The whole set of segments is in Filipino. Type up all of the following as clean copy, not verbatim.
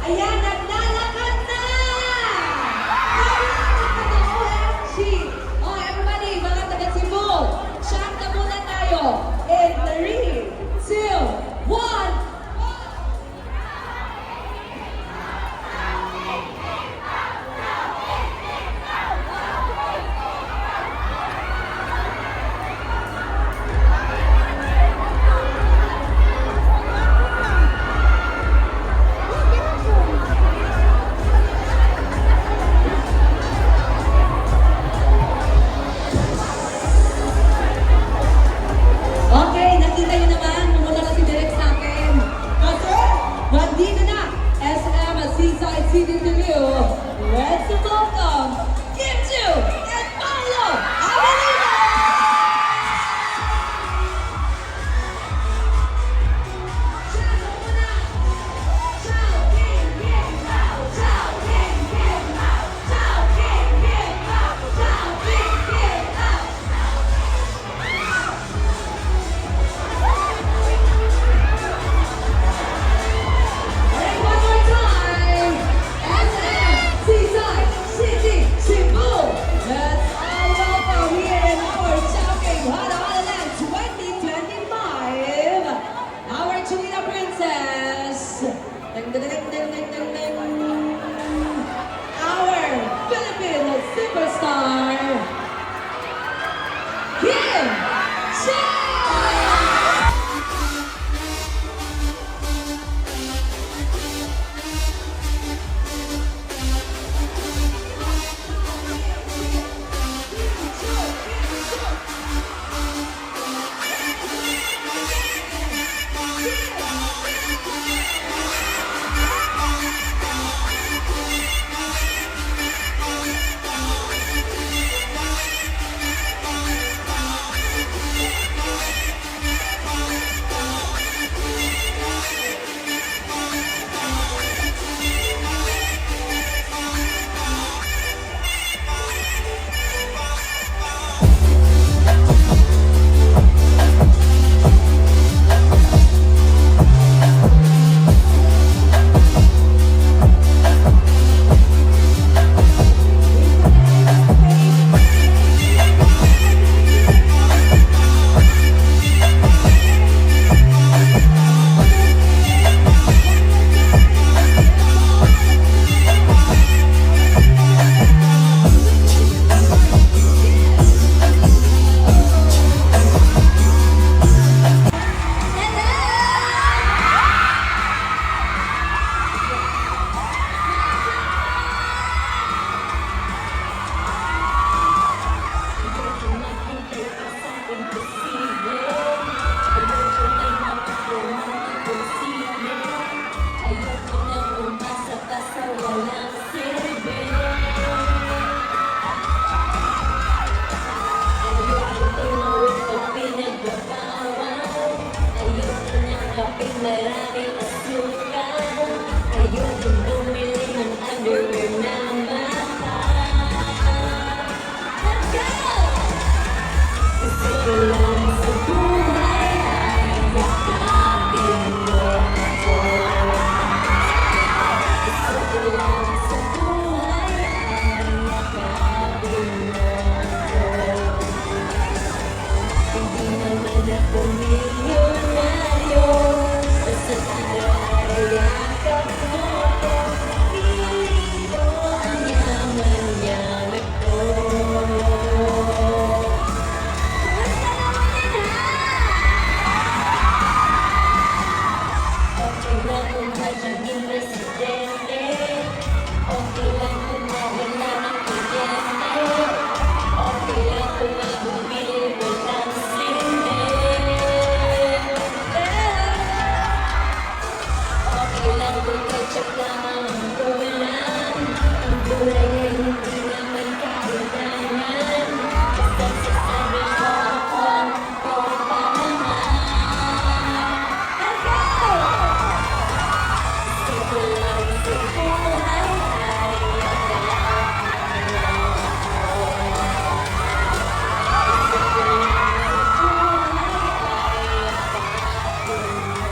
Ayan, naglalakad na! Naglalakad na OMG! Oh, everybody, mga taga Cebu, shot na muna tayo. In 3, 2, 1, okay, nakita niyo naman, pumunta na si Direk sa akin. Kasi, nandito na, SM Seaside City Review. Let's welcome Kim Chu and Paolo Avelino! Ciao muna! Ciao, Kim, Kim, Pao! Ciao, Kim, Kim, Pao! Ciao, Kim, Kim, Pao! Ciao, Kim, Kim, Pao! Alright, one more time. SM Seaside City Cebu. Let's all welcome here in our Chowking Halahalan 2025. Our Chulina Princess. Ding, ding, ding, ding, ding, ding, ding. Our Philippine superstar, Kim Chu. Maraming asukan, ayokong bumili ng underwear na mahal. Let's go! Gusto ko lang sa buhay ay yakapin mo ako. Gusto ko lang sa buhay ay yakapin mo ako. Hindi naman ako milyonaryo, basta yakap mo ko. Piling ko ang yaman-yaman ko. Basta naman yan, ha? Okay lang kung magiging presidente, okay lang kung mawala ng kuryente, okay lang kung mabubili mo ng sinde. Okay lang kung ketchup lang ang ulam, ang gulay ay hindi naman kailangan. Basta sasabi mo ako ang bomba naman. Let's go! Gusto ko lang sa buhay ay yakapin mo ako. Gusto ko lang sa buhay ay yakapin mo ako.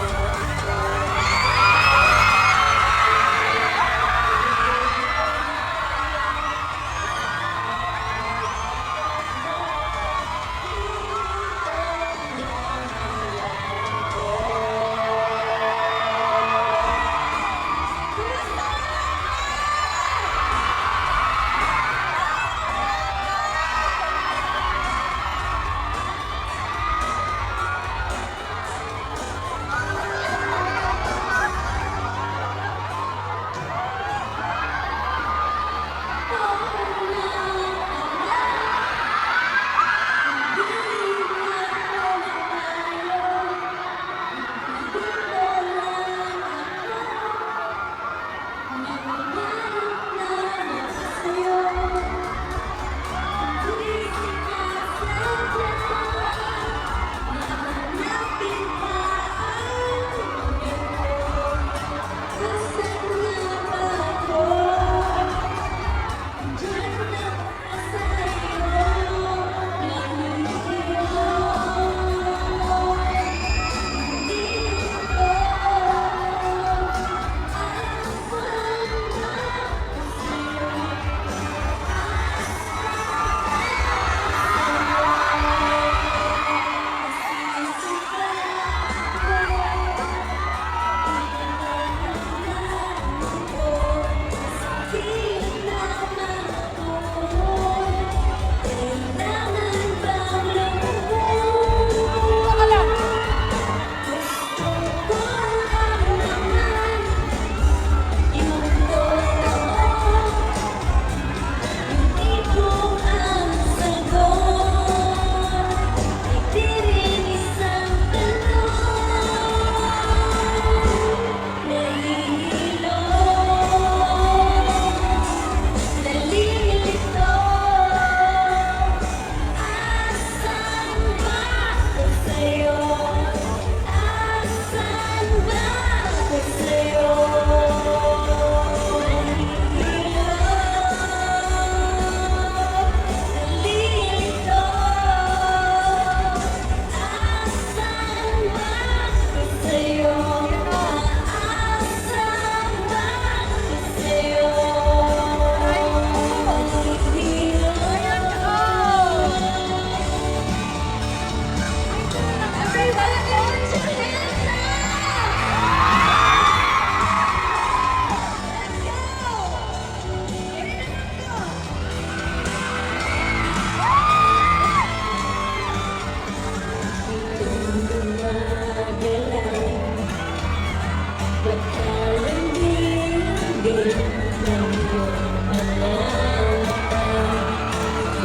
ng iyong pananamit.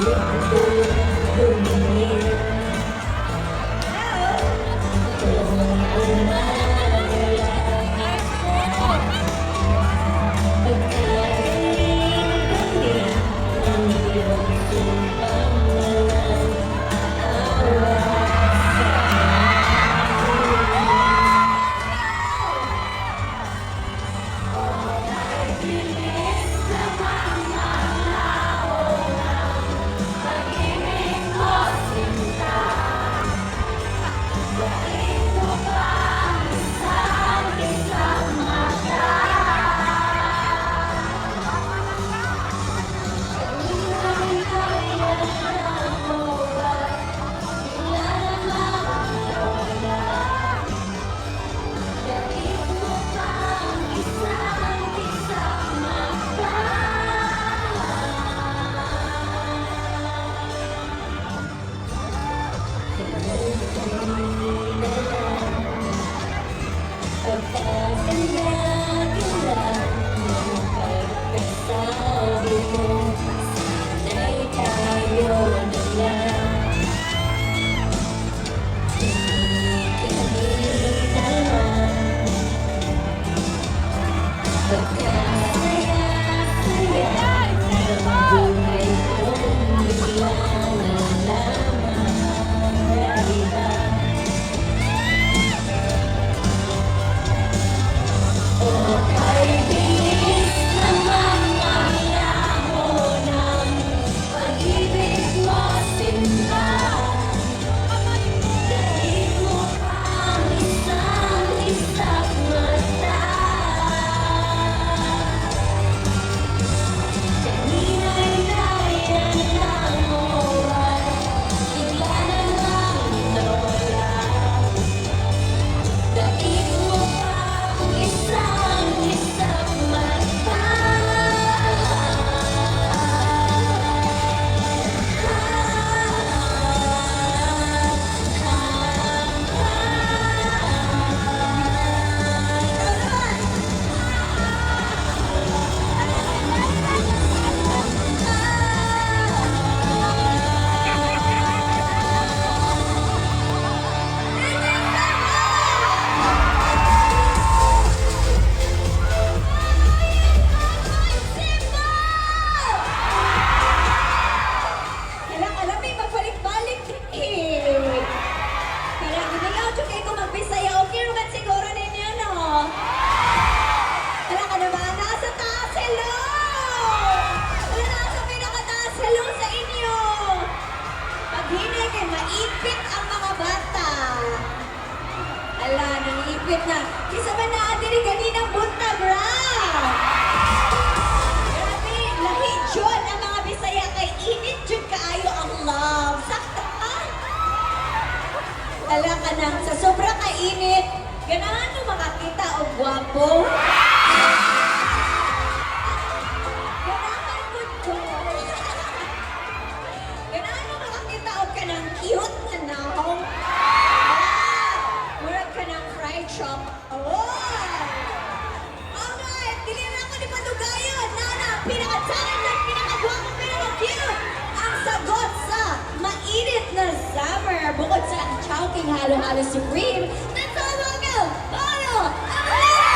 Ito lumingit kung umalit. Pagkakaling-kaling ng iyong sumpang walang aawas sa bilis na mamalaw ng pag-ibig mo, sinta. Dahil mo pa ang isang mata. Hindi kaya na mawala, sila namang lola. Dahil mo pa ang isang mata. Pagkakanyag-ilag ng pagkasabi mo, sana'y tayo na lang. Kinikilaman, pagkasaya-saya ng buhay kong bigla na lamang naiba. Ay bilis naman ang laho ng pag-ibig mo, sinta. Dahil mo pa ang isang mata. Kanina'y kaya na mawala, bigla na lang nawala. Dahil mo pa ang isang mata. Alam, may magbalik-balik eh. Kaya ginayaw siya kayo kung magbisaya. Okay naman siguro ninyo, no? Wala ka naman, nasa taas, hello! Wala nasa pinakataas, hello sa inyo! Pag hindi kayo, maipit ang mga bata. Ala, nang-ipit na. Kisa ba natin yung ganinang buntag, ra? Grabe, lahi dyan ang mga Bisaya kay init dyan kaayo ang love. Sakta ka? Ala ka nang sa sobra kainit, ganahan mo makakita o gwapo? Ganahan mo dyan. Ganahan mo makakita o ka ng cute na nahong? Murag ka ng fried chop. Alright, dili na ako ni Padugayon. Nana, pinaka-talented, pinaka-gwapo, pinaka-cute. Ang sagot sa mainit na summer. Bukod sa Chowking Halo-Halo Supreme, let's all welcome Paolo Amaya!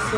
Sa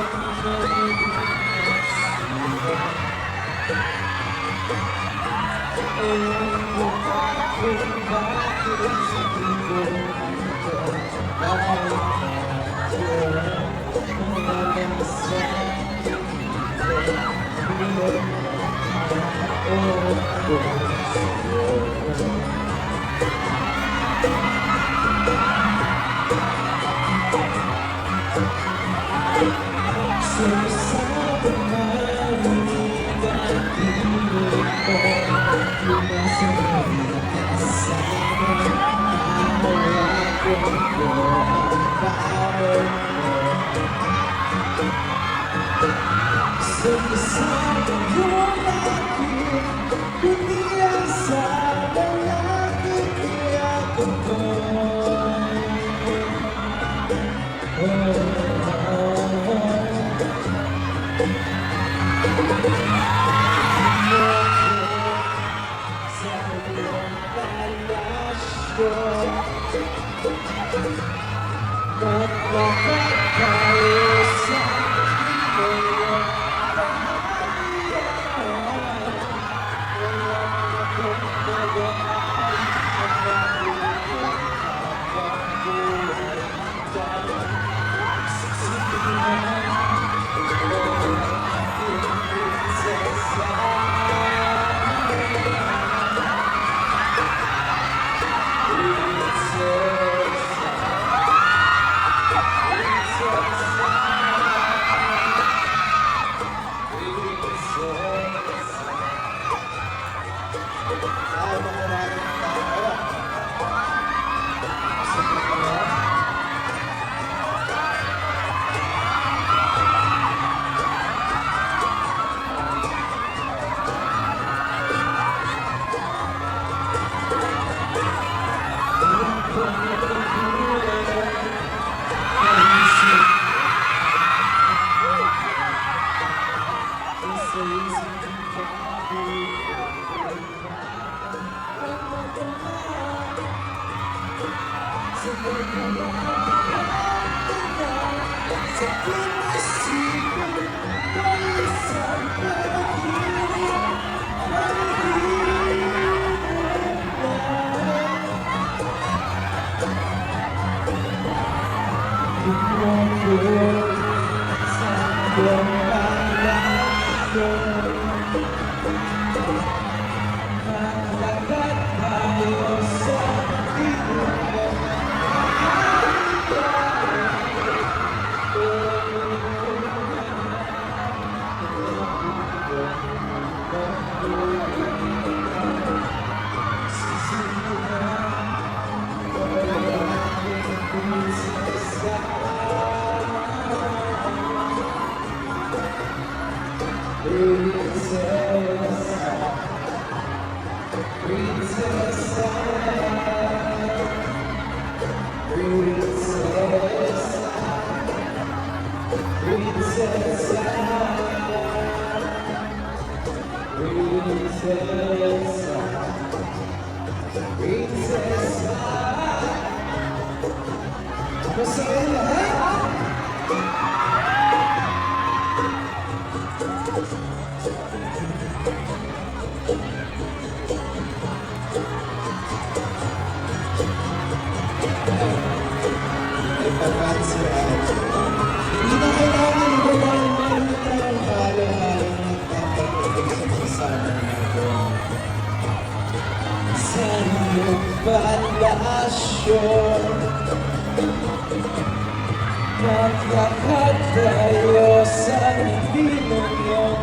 Maglakad tayo sa dilim ng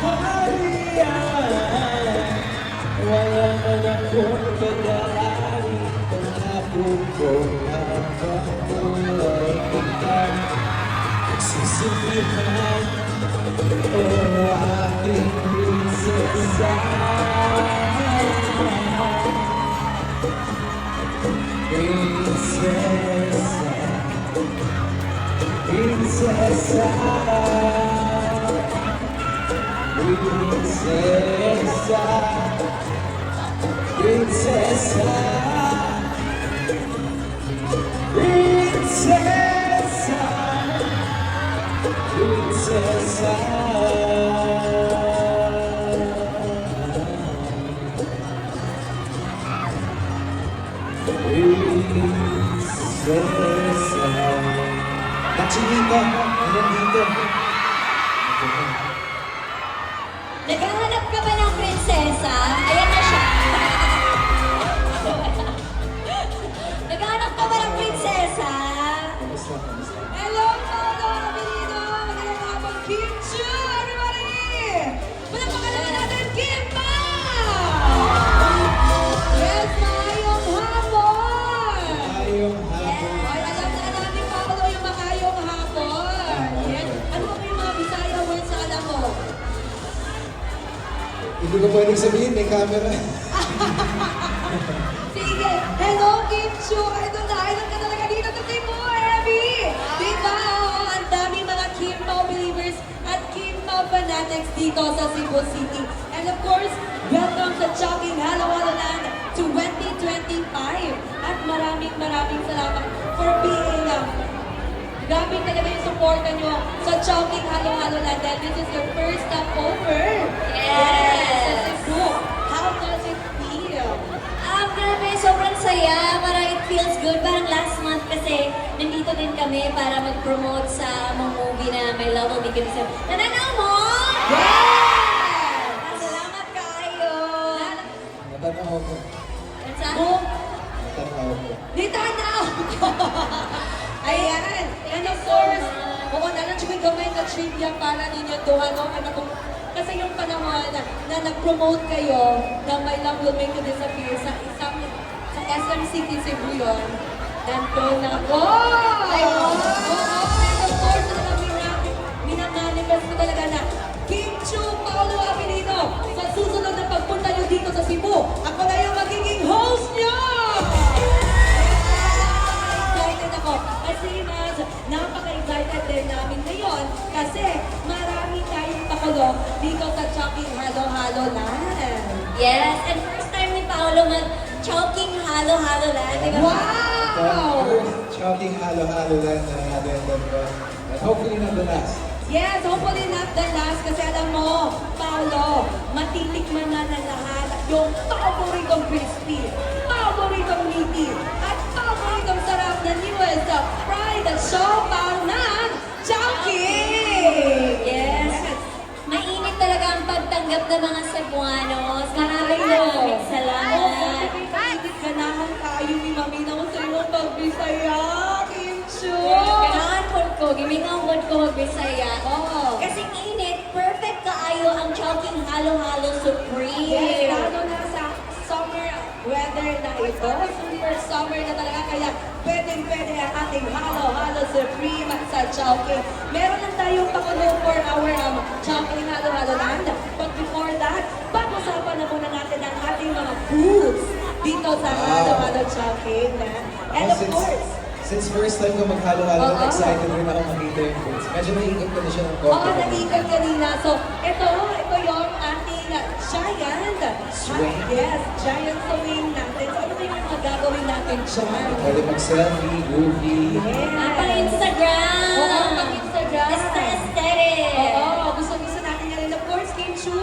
kaharian. Wala man akong kadalain, pangako ko ang pagkulay kita. Sisipihan, o aking prinsesa. Princesa, princesa, princesa, princesa, princesa. prinsesa. Nachinita, nandito. Naghahanap ka ba ng prinsesa? Ayan na siya. Naghahanap ka ba ng prinsesa? Kamusta, kamusta? Hello, Paolo Abilino! Magandang hapon, Kim Chu! Everybody! Palakpakan naman natin, Kim Pa! Yes, maayong hapon! Ayong hapon. Ay, alam na natin, Paolo, yung maayong hapon. Yes. Ano ba yung mga Bisaya words na alam mo? Hindi ko pwedeng sabihin, may camera. Sige, hello Kim Chu! Idol ka talaga dito sa Cebu, Abby! Diba? Oh, ang daming mga Kim Pao believers at Kim Pao fanatics dito sa Cebu City. And of course, welcome sa Chowking Halo Halo Land 2025. At maraming salamat for being grabe talaga yung supporta nyo sa Chowking Halo Halo Land. And this is your first stop over. Yes! Sa Cebu. How does it feel? Grabe, sobrang saya. Parang it feels good. Parang last month kasi nandito din kami para mag-promote sa mga movie na My Love Will Make You Listen. Nananaw mo? Yes! Salamat kayo. Natanaw ko. Yan sa Oh, Natanaw ko. nitanaw ko! Ayan! And of course, oo, nalang gamay na trivia para ninyo duha, no? Kasi yung panahon na nag-promote kayo na My Love Will Make You Disappear sa isang sa SM City Cebu yun. Nandun ako! Ay, Oo! And of course, minamanifest ko talaga na Kim Chu Paolo Abilino, sa susunod na pagpunta nyo dito sa Cebu, ako na yung magiging host nyo! Excited ako. Kasi mas napaka-excited din namin ngayon kasi marami tayong pakulo dito sa Chowking Halo Halo Land. Yes, and first time ni Paolo mag-Chowking Halo Halo Land. Di ba? Wow! First Chowking Halo Halo Land na natin. And hopefully not the last. Yes, hopefully not the last kasi alam mo, Paolo, matitikman na ng lahat yung paboritong crispy, paboritong meaty, at paboritong sarap na newest fried siopaw ng Chowking! Yes. Mainit talaga ang pagtanggap ng mga Cebuanos. Maraming salamat. Ganahan kayo ni Maminaw sa iyong pagbisaya, Kim Chu! Kailangan ko, gimingawod ko magbisaya. Oo. Kasing init, perfect kaayo ang Chowking Halo Halo Supreme. Yes, lalo na sa summer weather na ito. Super summer na talaga, kaya pwede ang ating halo-halo supreme sa Chowking. Meron lang tayong pakulo for our Chowking Halo-Halo Land. But before that, pag-usapan na muna natin ang ating mga foods dito sa Halo-Halo Chowking. And of course, Since first time ko maghalo-halo, Oo. excited rin ako makita yung foods. Medyo naiikot ko na siya ng oo, konti. nag-ikot kanina. So, ito yung ating giant. Swing. Yes, giant swing natin. So, ano ba yung magagawin natin dyan? Pwede mag-selfie, groovy. Yeah. Pang Instagram. Oo, pang-Instagram. Aesthetic. Oo, gusto natin yan. And of course, Kim Chu,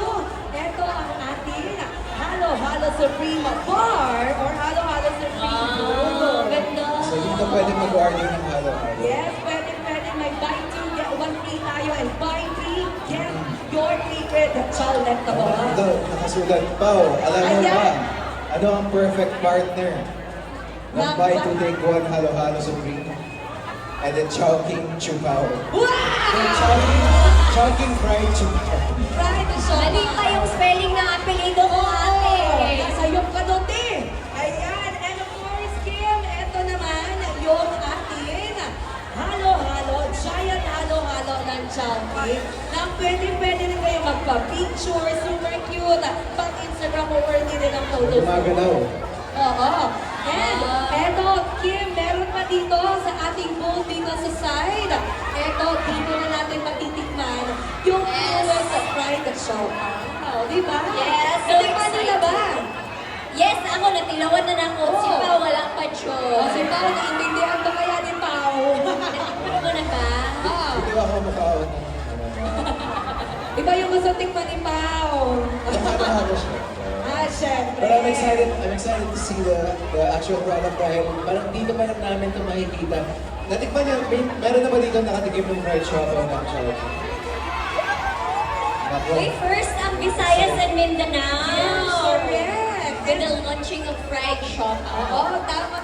ito ang ating Halo-Halo Supreme Bar or Halo-Halo Supreme Bowl. Ganda. So dito pwede mag-order ng halo-halo. Yes, pwede. May buy two, get one free tayo. And buy three, get your favorite chocolate ka ba? Ito, nakasulat. Pao, alam mo ba? Ayan. Ano ang perfect partner? Ng Ng buy buy- to take one halo-halo supreme. And then Chowking Chupao. Wow! Chowking fried Chupao. Right, so, Ano pa yung spelling ng apelido ko, ate? nasa iyong kanote. Ayan, and of course, Kim, ito naman yung ating halo-halo, giant halo-halo ng Chowking na pwede rin kayo magpa-picture, super cute, pag-Instagram o worthy din ang photos. Gumagalaw. Oo. And eto, Kim, meron pa dito sa ating bowl dito sa side. Eto, dito na natin matitikman yung newest fried siopaw. Di ba? Yes, so Natikman niyo na ba? Yes, ako natilawan na ako. Oo. Si Pao wala pa siya. Kasi Pao, naiintindihan ba kaya ni Pao? Natikman mo na ba? Ah, Hindi ako makaawat ng iba yung gusto tikman ni Pao. halo-halo siya. Ah, syempre. Marami I'm excited to see the actual product dahil parang dito pa lang namin ito makikita. Natikman niya, meron na ba dito nakatikim ng fried siopaw na Jollibee? Nako. Wait, first ang Visayas and Mindanao. Correct. With the launching of fried shop. Oo, tama.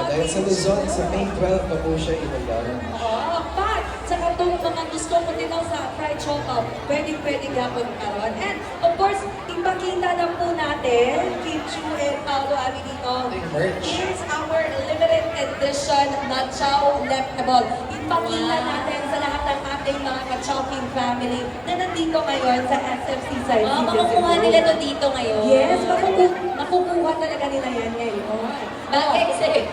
Dahil sa Luzon, sa May 12 pa po siya inagalan. Oo, but sa katong mga gusto mo din sa fried siopaw, pwede gapon karon. And of course, ipakita lang po natin, Kim Chu and Paolo Avilito, Yung merch. here's our limited edition na Chow Leftable. Ipakita natin sa lahat ng ating mga ka-Chow King family na nandito ngayon sa SFC side. Oh, makukuha nila to dito ngayon. Yes, makukuha talaga nila yan ngayon. Bagay sa'yo.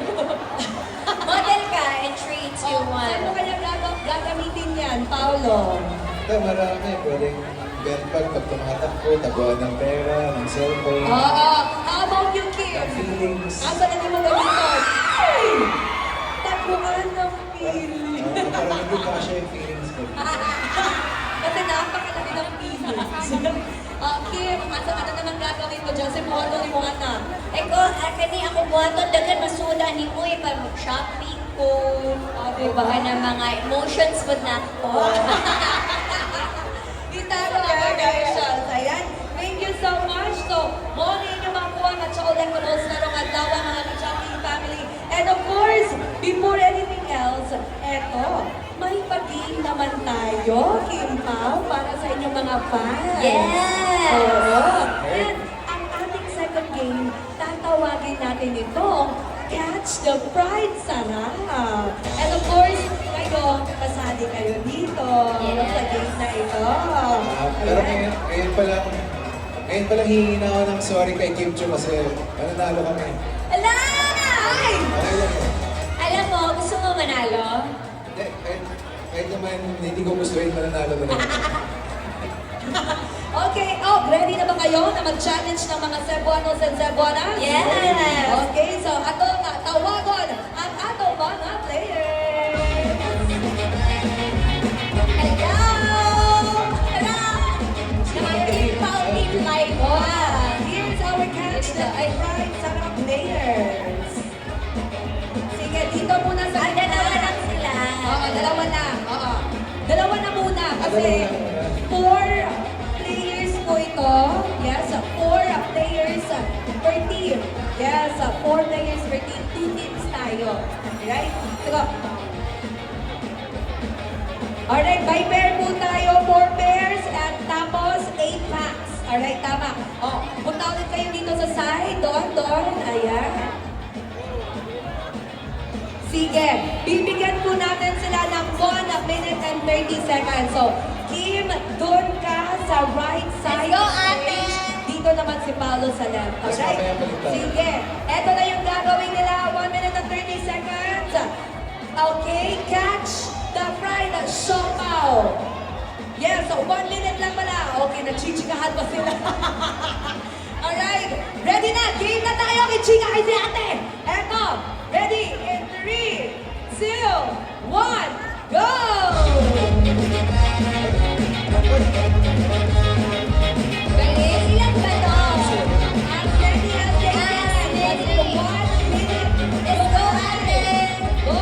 Model ka in 3, 2, 1. Ano kaya gagamitin yan, Paolo? Ito, marami. Pwedeng benpag pag tumatakbo, taguan ng pera, ng cellphone, Oo. How about you, Kim? ng feelings. Asa na mo gamiton? Ay! Taguan ng feeling. Parang hindi pa siya yung feelings ko. Kasi napakalaki ng feelings. Kim, asa ka na naman gagawin mo dyan? Si Moto ni Moana. Eko, kani ako buhaton dagan masuda ni mo para mag-shopping ko. Diba na mga emotions po na ako. Itaro na congratulations. Ayan. Thank you so much. So, mo na inyo makuha at sa ulit ko sa larong adlaw mga Choking family. And of course, before anything else, eto, may pag-game naman tayo, Kim Pao, para sa inyong mga fans. Yes! Oo. And ang ating second game, tatawagin natin itong Catch the Pride Sarap. And of course, kayo, kasali kayo dito Yes. sa game na ito. Pero Ayan. ngayon pa lang hihingi na ako ng sorry kay Kim Chu kasi mananalo kami. Ala! Ay! Okay lang eh. Alam mo, gusto mo manalo? Hindi, kahit naman hindi ko gusto yun, mananalo na lang. Okay, ready na ba kayo na mag-challenge ng mga Cebuanos and Cebuanas? Yes! Okay, so atong tawagon ang atong mga players. Hello! Hello! Team Pao, Team Light. Here's our catch the pride sarap players. Sige, dito muna sa Dalawa lang sila. Oo, dalawa lang. Oo. Dalawa na muna kasi Dalawa lang. 4 players po ito. Yes, 4 players per team. Yes, 4 players per team. 2 teams tayo. Right? Sige. Alright, by pair po tayo. 4 pairs at tapos 8 packs. Alright, tama. Punta ulit kayo dito sa side. Doon. Ayan. Sige, bibigyan po natin sila ng 1 minute and 30 seconds. So, Kim, doon ka sa right side. Let's go, ate! Dito naman si Paolo sa left. Mas Alright? mamaya baliktad. Sige, eto na yung gagawin nila. 1 minute and 30 seconds. Okay, catch the fried siopaw. Yes, so 1 minute lang pala. Okay, nagchichikahan pa sila. Alright, ready na. Game na tayo. Kichika kay si ate. Eto, ready in 3, 2, 1, go! Galing. Ilan ba to? I'm ready, ready. 1 minute. Let's go, ate! Go!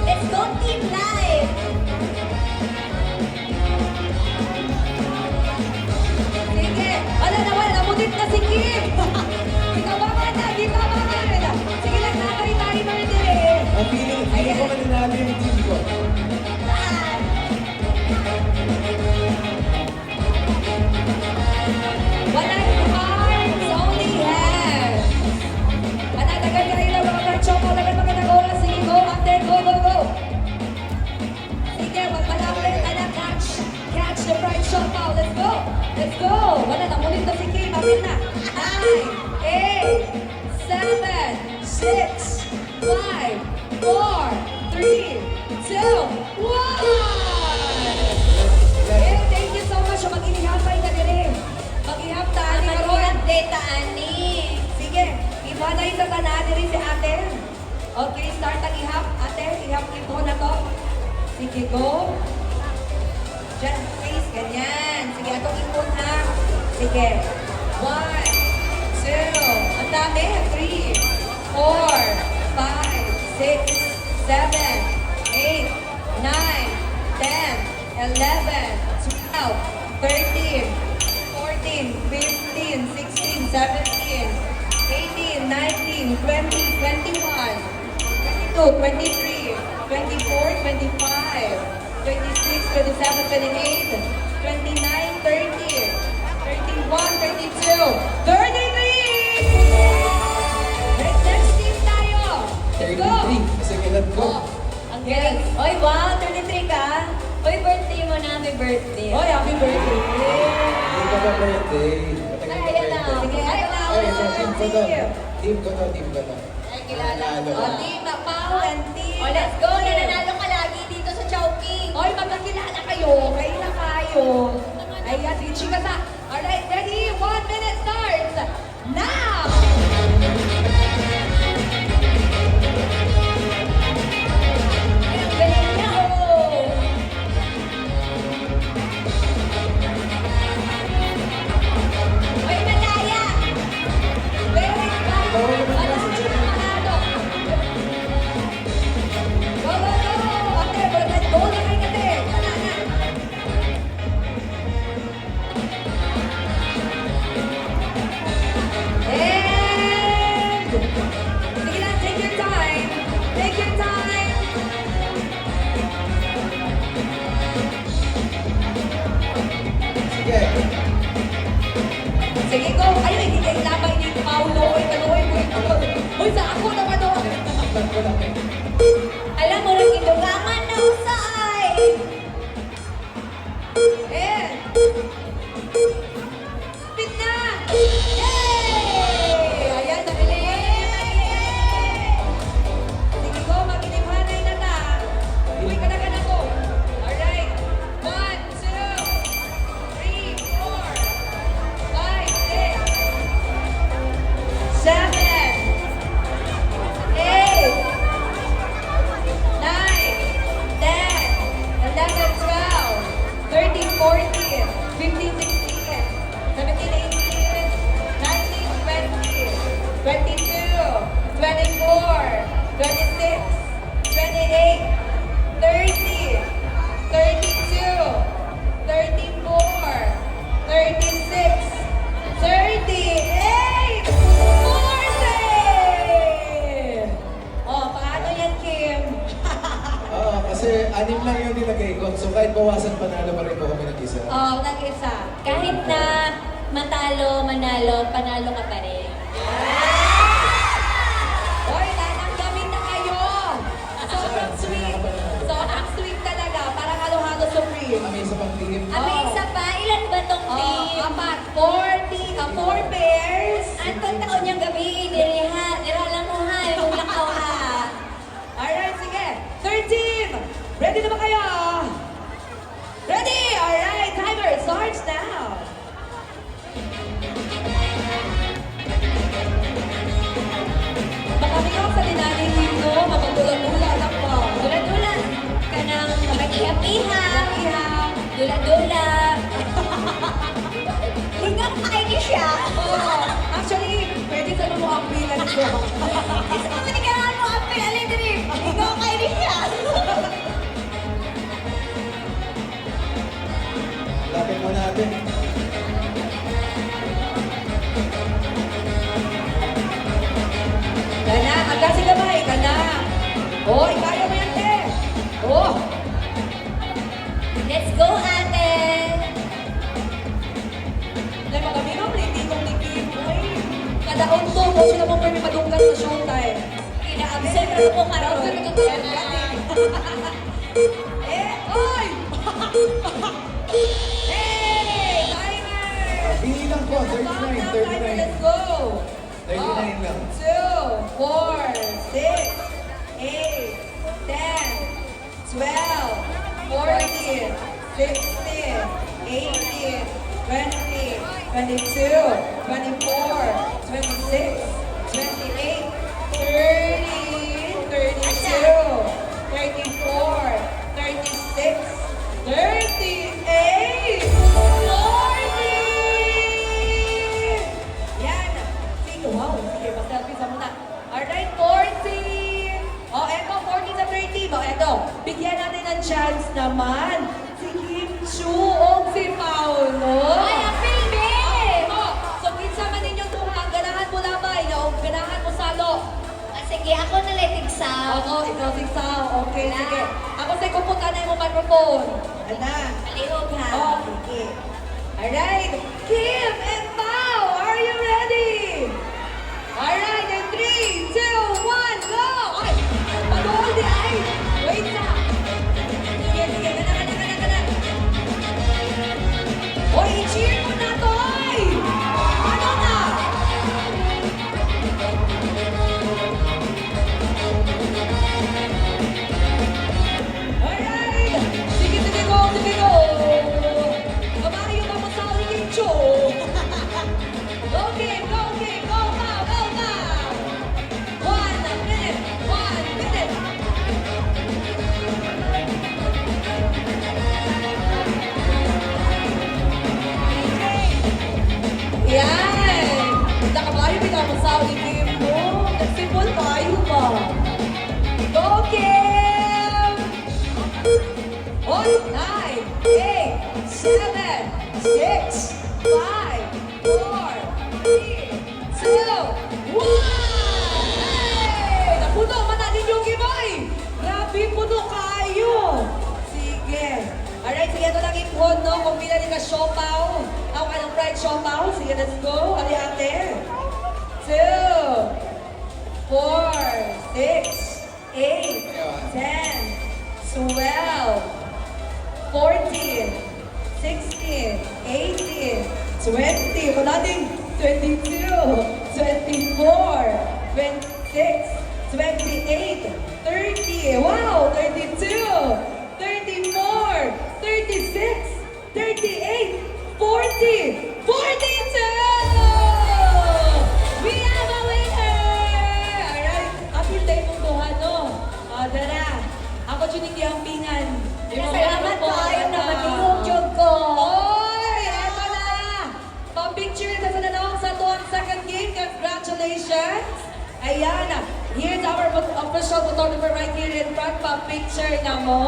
Let's go, Team Light! Sige, naman, namulit na si Kim. Gitabangan na. Sige lang, nakay timer din. Ang feeling ko mananalo yung team ko. Walang hearts, only hands. Manatagal ka rin ang mga ka-choco. Lagat oras. Sige, go, ate. Go. Sige, magmalapit ka na. Catch the fried siopaw. Let's go. Wala, namulit na si Kim. Apit na. 9, 8, 7, 6, 5, 4, 3, 2, 1! Thank you so much. Mag-inihapay ka din. Mag-ihap tani ka ron. Mag-update ani. Sige, iba na yung tatanaan rin si ate. Okay, start ang ihap. Ate, ihap ito na to. Sige, go. Diyan, face, ganyan. Sige, atong ipon ha. Sige. 1, 2, dami. 3, 4, 5, 6, 7, 8, 9, 10, 11, 12, 13, 14, 15, 16, 17, 18, 19, 20, 21, 22, 23, 24, 25, 26, 27, 28, 29, 30, 31, 32, 33! Next team tayo! Let's go! 33, kasi kailan ko. Ang galing. Oy, wow, 33 ka? Oy, birthday mo na, happy birthday. Oy, happy birthday! Hindi ka ba birthday? Ay, ayan na. Sige, Ay, ito na Ay, ako. team ko to. Team ko to, team ko to. Ay, kilala ko. O, team na Pao and team. O, let's go. Nananalo ka lagi dito sa Chowking. Oy, magkakilala kayo. Kayo na kayo. Ayan, si Chikasa. Alright, ready? 1 minute starts now! Ay, ang galing niya, oh. Oy, madaya. Very fast. Manalo. Go, go, go! Ate, let's go na kayo ate. Tara na. And... Sige lang, take your time. Take your time. Sige. Sige, go. Ayun, hindi kayo labay ni Paulo. Uy, taluoy mo ito. Uy, sa ako naman o. Takpan ko lang eh. Alam mo, nagkilugangan na usay. And... Pit na! Yay! Ayan, nabilis! Sige ko, maginimhanay na ta. Uy, kanagana ko. Alright. 1, 2, 3, 4, 5, 6, 7, 8, 9, 10, 11, 12, 13, 14, 15, 16, 17, 18, 19, 20, 22, 24, 26, 28, 30, 32, 34, 36, 38, 40! Oh, paano yan, Kim? Oo, kasi anim lang yung nilagay ko. So kahit bawasan panalo pa rin po kami ng isa. Oh, nag-isa. Kahit na matalo, manalo, panalo ka pa rin. Hoy, nananggamin na kayo! Sobrang sweet. Sobrang sweet talaga. Parang halo-halo supreme. Kami isa pang team. Ah, may isa pa. Ilan ba tong Oh, team? apat. 4 pairs. Anton taon niyang gabi, diriha, diralang mo ha, yung lakaw ha. Alright, sige. Third team. Ready na ba kayo? Ready? Alright, timer starts now. Makamiyaw sa dinaling himno, mapagdula-dula lang po. Dula-dula ka ng mag-ihap-ihap. Ihap. Dula-dula. Hinggang kain niya siya. Oh, actually, pwede sa mo ang bilan ko. Kasi kung pinagalan mo ang pinalidrip, ikaw kain niya siya. Lapit mo natin. Kana, agad si gamay, kana. Hoy, kaya mo yan, te. Oh, Let's go, ate. dahil magaminom, hindi kong tikim. Hoy, kada unto, mo sila mo pwede madunggan sa showtime. Ina-absent ko po karon. Eh, oy! Hey, timer! Bilang ko, 39, 39. Let's go! 39 lang. 2, 4, 6, 8, 10, 12, 14, 16, 18, 20, 22, 24, 26, 28, 30, 32, 34, 36, 38, 40! Yan! Sige, wow, sige, microphone. Ala. Palihog ha. Oh, sige. Alright. Kim and Pao, are you ready? Alright, in 3, 2, 1, go! Ay, pag-hold di ay. Wait na. Sige, sige, gana. Hoy, i-cheer mo na to, ay! Ano na? Alright! Sige, sige, go, sige, go! Kamari yung mga sa uling show! Go, game, go, game, go, now, go, now! 1 minute, 1 minute! Yan! Nakabayo bigla mo sa uling game mo. Nag-simple tayo ba? Go, Kim! 9, 8, 7, 6, 5, 4, 3, 2, 1! Hey! Napuno man natin yung gimay! Grabe, puno kayo! Sige. Alright, sige, ito lang ipon, no? Kung pila ka siopaw. Ako ka ng fried siopaw. Sige, let's go. Ali ate. 2, 4, 6, 8, 10, 12, 14, 16, 18, 20, kung natin 22, 24, 26, 28, 30, wow, 32, 34, 36, 38, 40, 42! We have a winner! Alright, apil tayo mong duha, no? O, dara, opportunity ang pingan. Salamat kayo na matihog jud ko. Oy, eto na! Pang-picture na sa nanawang sa tuwang second game. Congratulations! Ayan, here's our official photographer right here in front. Pang-picture na mo.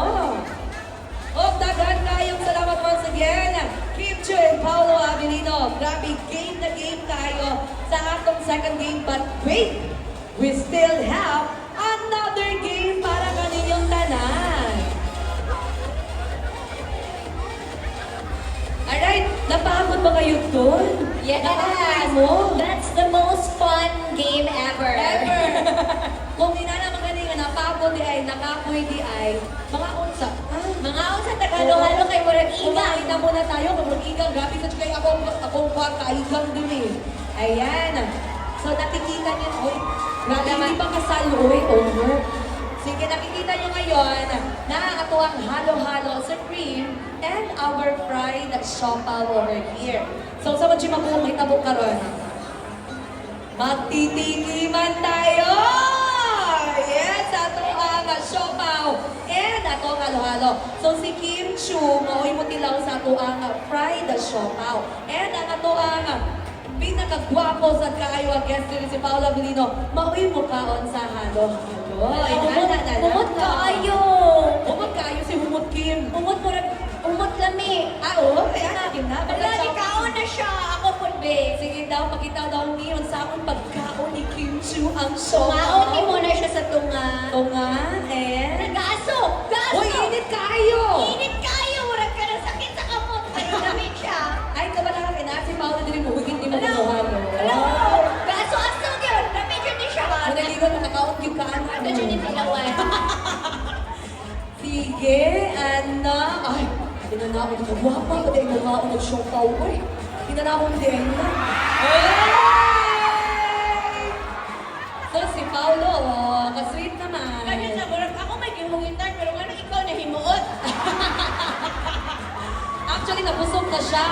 Oh, daghan kayong salamat once again. Kim Chu and Paolo Avelino. Grabe, game na game tayo sa atong second game. But wait, we still have another game para kaninyong tanan. Alright, napagod ba kayo doon? Yes! Napagod mo? That's the most fun game ever. Ever! Kung ina naman kanina, napagod di ay, nakapoy di ay, mga unsa. Mga unsa tagalo-halo kay Murag Kumain Igang. na muna tayo, kung igang, grabe sa kay akong kaigang din eh. Ayan. So nakikita niyo, oy, grabe, hindi pa kasal, oy, over. Sige, nakikita niyo ngayon na ang halo-halo supreme and our fried siopaw over here. So sa mga mabuong may tabok karon. Magtitikiman tayo! Yes, ato ang siopaw and ato ang halo-halo. So si Kim Chu, mao'y mo tilaw sa ato ang fried siopaw. And ang ato ang pinakagwapo sa kaayo ang guest din si Paolo Avelino, mao'y mo kaon sa halo-halo. Umot kayo. Umot kayo si Humot Kim. Umot lami. Oo, kaya natin na. Wala, di kaon na siya. Ako po, be. Sige daw, pakita daw niyon sa akong pagkaon ni Kim Chu ang Sumaon ni siopaw. mo na siya sa tunga. Tunga, and... Gaso! Gaso! Uy, init kayo! Init kayo! Murag ka na sakit sa kamot. Ay, lamig siya. Ay, kabala ka kina, si Paolo din mo, hindi mo Hello! mamuhalo. Hello! Gaso asog yun! Lamig yun din siya. Ang naligon, nakakaot yung kaan. Ano yun yung tilawan? Sige, Anna. Ay, tinanawag ko. Wapa pa din mga ako nag-siopaw. Uy, tinanawag din na. Hey! So, si Paolo, oh, ka-sweet naman. Kanya sa murag ako may gimungitan, pero ano ikaw na himuot? Actually, nabusog na siya.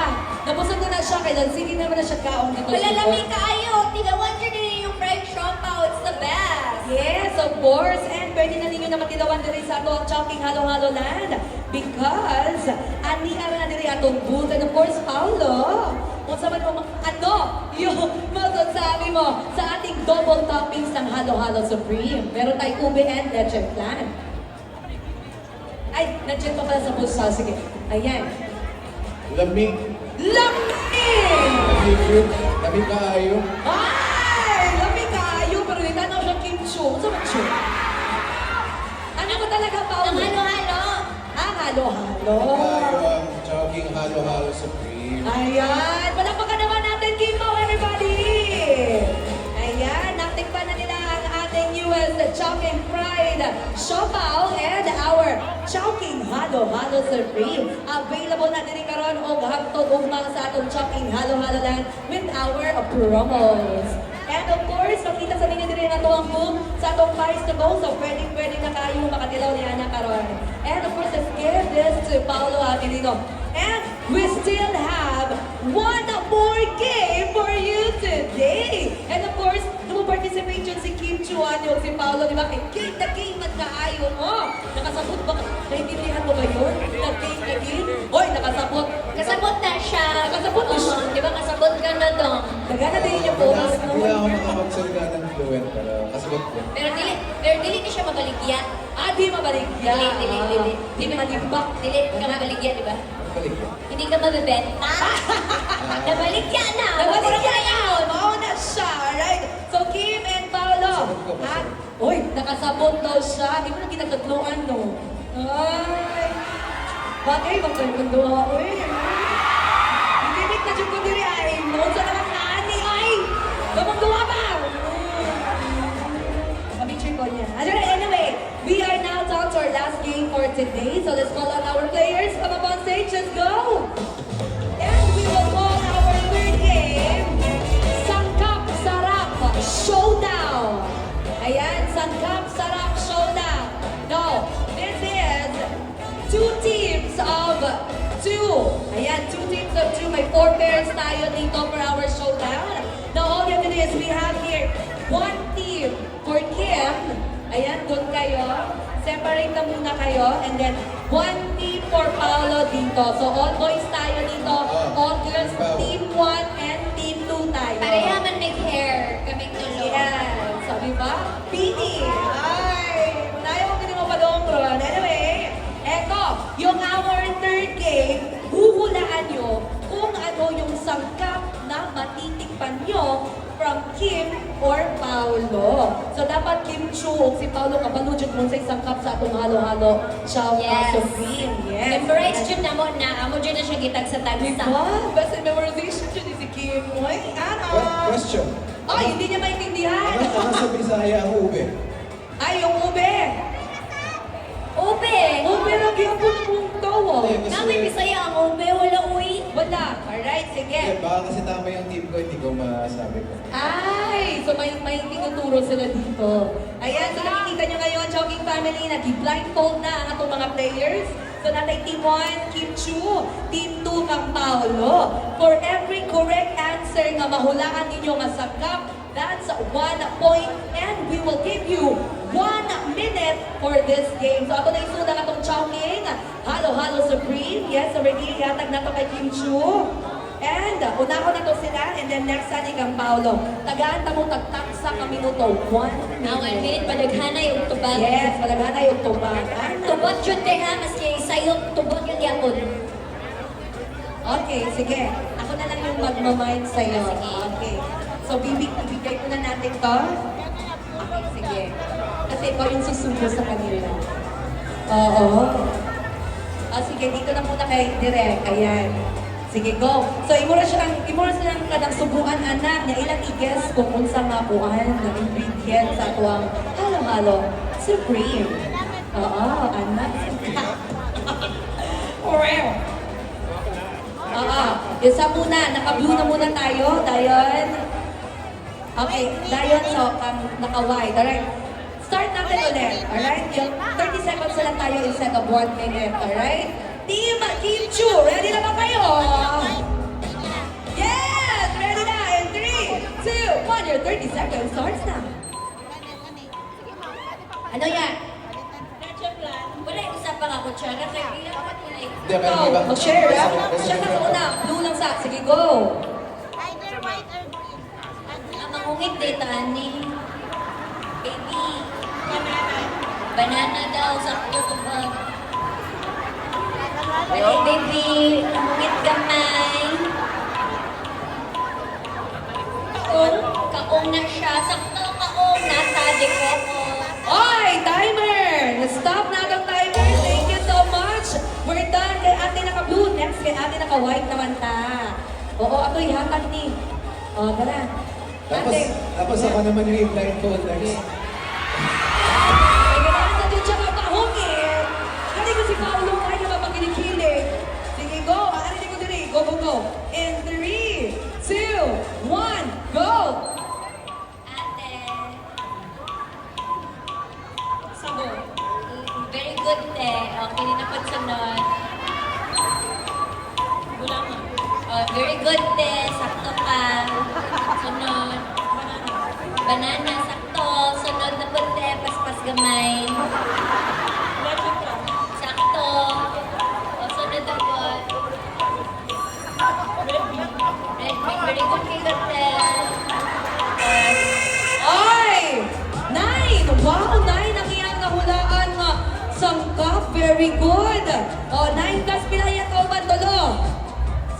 Nabusog na siya, kaya sige naman na siya kaon dito. Malalami kayo! Tilawan yun din yung fried siopaw. It's the best! Yes, of course. And pwede na ninyo na matilawan din sa ato ang Chowking Halo-Halo Land. Because, ani ara na din atong booth. And of course, Paolo, kung sa man mo, ano yung masasabi mo sa ating double toppings ng Halo-Halo Supreme? Meron tayong ube and leche flan. Ay, nandiyan pa pala sa bulsa. Sige. Ayan. Lamig. Lamig! Lamig kaayo. Ay! Lamig kayo, pero hindi na siya kimchi. Ano ba siya? Ano ba talaga, Paolo? Ang halo-halo! Ah, halo-halo. Tayo ang Jogging Halo-Halo Supreme. Ayan, palakpakan naman natin Kim Pao, everybody! Ayan, natikpan na nila ang ating newest Chowking Pride Siopaw and our Chowking Halo-Halo Supreme. Available na din karon og hangtod ugma sa atong Chowking Halo-Halo Land with our promos. And of course, makita sa ninyo din na ang boom sa atong Pies to Go. So, pwede na kayo makatilaw ni Ana karon. And of course, let's give this to Paolo Aguilino. And we still have one more game for you today. And of course, participate yun si Kim Chuan yung si Paolo, di ba? Game na game at kaayo mo. Nakasabot ba? Naintindihan mo ba yun? Nag-game na game? Hoy, nakasabot. Kasabot na siya. Nakasabot na siya. Di ba kasabot ka na dong? Nagana din yung bonus mo. Hindi ako makapagsalita ng fluent, pero kasagot ko. Pero dili ni siya mabaligya. Di mabaligya. Dili. Di malimbak. Dili ka mabaligya, di ba? Balik ko. Hindi ka mabibenta. Nabaligya na. Nabaligya yun. Oo na siya. Alright. So, Kim and Paolo. Sabot ko ba siya? Uy, nakasabot daw siya. Di mo na ginagkatluan, no? Ay. Bagay, magkagandua. Uy. Hindi na dyan ko diri. Ay, no. Sa naman na ani. Ay. Gamang-gawa ba? Picture ko niya. Anyway, we are now down to our last game for today. So let's call on our players. Come up on stage. Let's go. And we will call our third game, Sangkap Sarap Showdown. Ayan, Sangkap Sarap Showdown. Now, this is two teams of two. Ayan, two teams of two. May 4 pairs tayo dito for our showdown. Now, all you have to do is we have here one team for Kim. Ayan, doon kayo. Separate na muna kayo. And then, one team for Paolo dito. So, all boys tayo dito. All girls, team 1 and team 2 tayo. Pareha man make hair. Kaming tulo. Yes. Sabi ba? Pini. Ay, tayo kung hindi mo padongron. Anyway, eto, yung our third game, huhulaan nyo kung ano yung sangkap na matitikpan nyo from Kim or Paolo. So, dapat Kim Chu o si Paolo kabaludjot mo sa isang cup sa atong halo-halo siya Yes. Supreme. Yes. Memorize dyan na mo na. Amo dyan na siya gitag sa tagsa. Diba? Best in memorization siya ni si Kim. Uy, ano? Question. Ay, hindi niya maintindihan. Ano sa Bisaya ang ube? Ay, yung ube. Ube! Ube na giyapon mong tawa. Hindi, Namin Bisaya ang ube. Wala uwi. Wala. Alright, sige. Baka kasi tama yung team ko, hindi ko masabi ko. Ay, so may tinuturo sila dito. Ayan, so nakikita nyo ngayon, Jogging Family, nag-blindfold na ang atong mga players. So natay Team 1, Kim Chu, Team 2, Kang Paolo. For every correct answer nga mahulaan ninyo nga sagap, that's 1 point and we will give you 1 minute for this game. So ako na isuda na itong Chowking, Halo-Halo Supreme. Yes, already, hatag na to kay Kim Chu. And unahon na to sila, and then next ani kang Paolo. Tagaan ta mo tagtaksa ka minuto, 1 Now, 1 minute, padaghanay yung tubag. Yes, malagana yung tubag. Tubag yun din ha, maski sayop, tubag yung yapon. Okay, sige. Ako na lang yung magmamind sa'yo. Sige. Okay. So, bibigay ko na natin to. Okay, sige. Kasi ikaw yung susubo sa kanila. Oo. Sige, dito na muna kay Direk. Ayan. Sige, go. So, imura silang kanang subuan, anak. Niya ilang i-guess kung unsa nga buwan ng ingredient sa tuwang halo-halo Supreme. Oo, anak. Isa muna, naka-blue na muna tayo. Dayon. Okay, dayon. So, naka-white. Alright. Start natin ulit. Alright? Yung 30 seconds na lang tayo instead of 1 minute. Alright? Team Kim Chu, ready na ba kayo? Yes! Ready na! In 3, 2, 1. Your 30 seconds starts na. Ano yan? Wala yung usapang ako, Tiyaga. Kaya dapat mo na yung... Hindi, pero Go! iba. Mag-share, ha? Share ka sa una. Blue lang sa. Sige, go! Either white or green. Ang mangungit dito, ani. Baby. Banana daw sa tubag. Wala, baby. Mangungit gamay. Kaong na siya. Sakto kaong. Nasa dekoko. Oy! Timer! Stop na ang timer. Thank you so much. Ate naka-white naman ta. Oo, ato ihatag ni. O, tara. Tapos ako naman yung blindfold next. Ay, gano'n na din siya mapahungit. Kasi ko si Paolo kaya mapagkinikilig. Sige, go. Aanin ko din eh. Go, go, go. In 3, 2, 1, go! Ate, Sabo. very good te. Okay, na po sunod. Very good te. Sakto ka. Sunod. Banana, sakto. Sunod na po te. Paspas gamay. Sakto. O, sunod na po. Red bean, very good kay te. Ay! 9! Wow, 9 ang iyang nahulaan nga. Sangkap, very good. O, 9 kas pinayat ko ba tulo?